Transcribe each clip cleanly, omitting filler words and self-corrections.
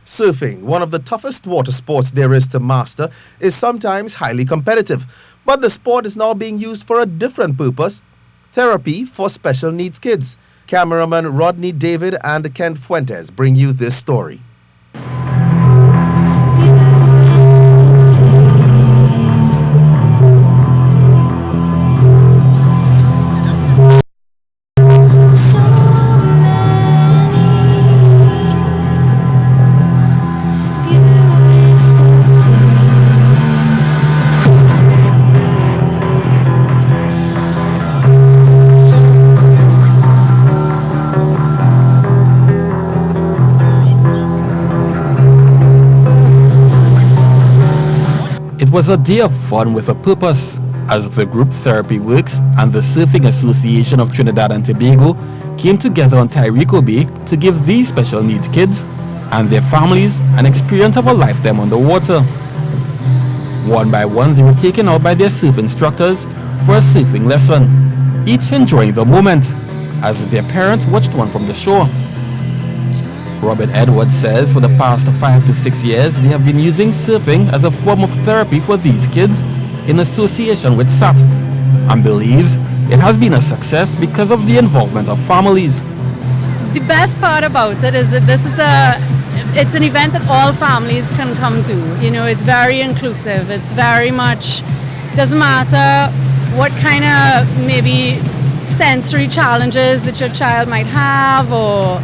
Surfing, one of the toughest water sports there is to master, is sometimes highly competitive. But the sport is now being used for a different purpose: therapy for special needs kids. Cameraman Rodney David and Kent Fuentes bring you this story. It was a day of fun with a purpose, as the group Therapy Works and the Surfing Association of Trinidad and Tobago came together on Tyrico Bay to give these special needs kids and their families an experience of a lifetime on the water. One by one, they were taken out by their surf instructors for a surfing lesson, each enjoying the moment as their parents watched one from the shore. Robert Edwards says for the past 5 to 6 years, they have been using surfing as a form of therapy for these kids in association with SAT, and believes it has been a success because of the involvement of families. The best part about it is that it's an event that all families can come to. You know, it's very inclusive. It's very much, doesn't matter what kind of maybe sensory challenges that your child might have, or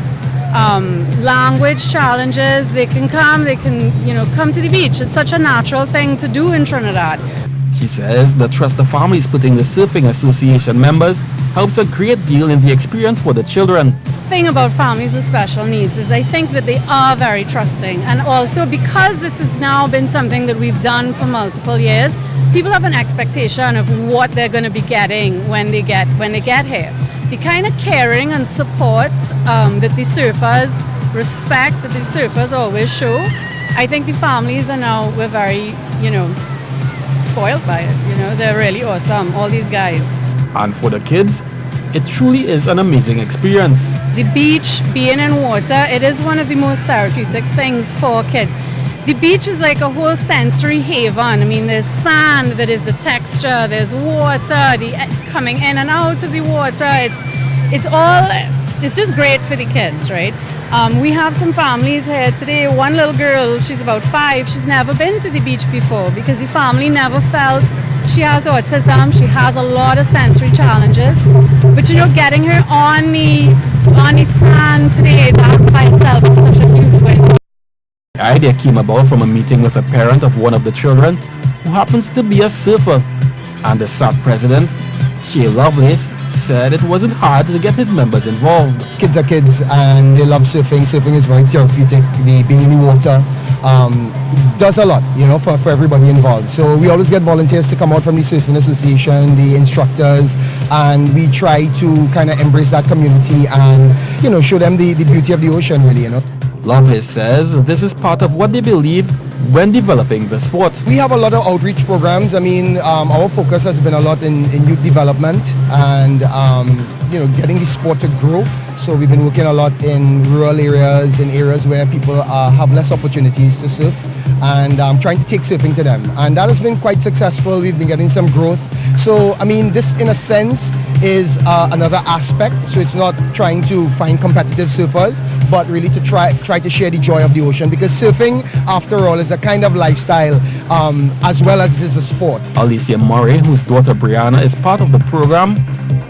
language challenges. They can come to the beach. It's such a natural thing to do in Trinidad. She says the trust the families put in the Surfing Association members helps a great deal in the experience for the children. The thing about families with special needs is I think that they are very trusting, and also because this has now been something that we've done for multiple years, people have an expectation of what they're going to be getting when they get here. The kind of caring and support that the surfers respect, that the surfers always show, I think the families we're very, spoiled by it. They're really awesome, all these guys. And for the kids, it truly is an amazing experience. The beach, being in water, it is one of the most therapeutic things for kids. The beach is like a whole sensory haven. I mean, there's sand, there is the texture, there's water, the coming in and out of the water. It's just great for the kids, right? We have some families here today. One little girl, she's about 5, she's never been to the beach before because the family never felt. She has autism, she has a lot of sensory challenges, but getting her on the sand today, that by itself is such a huge win. The idea came about from a meeting with a parent of one of the children who happens to be a surfer, and the SAT president, Shay Lovelace, said it wasn't hard to get his members involved. Kids are kids and they love surfing. Surfing is very therapeutic. Being in the water does a lot, for everybody involved. So we always get volunteers to come out from the Surfing Association, the instructors, and we try to kind of embrace that community and, show them the beauty of the ocean, really, Lovelace says this is part of what they believe when developing the sport. We have a lot of outreach programs. I mean, our focus has been a lot in youth development and, getting the sport to grow. So we've been working a lot in rural areas, in areas where people have less opportunities to surf, and trying to take surfing to them. And that has been quite successful. We've been getting some growth. So, I mean, this in a sense is another aspect. So it's not trying to find competitive surfers, but really to try to share the joy of the ocean, because surfing, after all, is a kind of lifestyle as well as it is a sport. Alicia Murray, whose daughter Brianna is part of the program,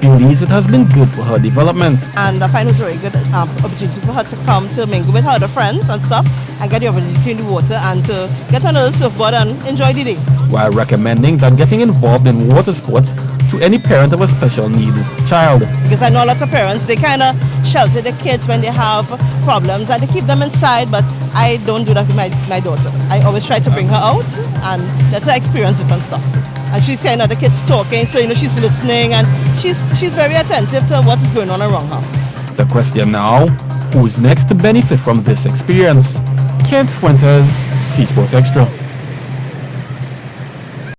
believes it has been good for her development. And I find it was a very good opportunity for her to come to mingle with her other friends and stuff and get the opportunity in the water and to get on a surfboard and enjoy the day. While recommending that getting involved in water sports to any parent of a special needs child. Because I know a lot of parents, they kind of shelter their kids when they have problems and they keep them inside, but I don't do that with my daughter. I always try to bring her out and let her experience different stuff. And she's seeing other kids talking, so she's listening and she's very attentive to what is going on around her. The question now, who's next to benefit from this experience? Kent Fuentes, C Sports Extra.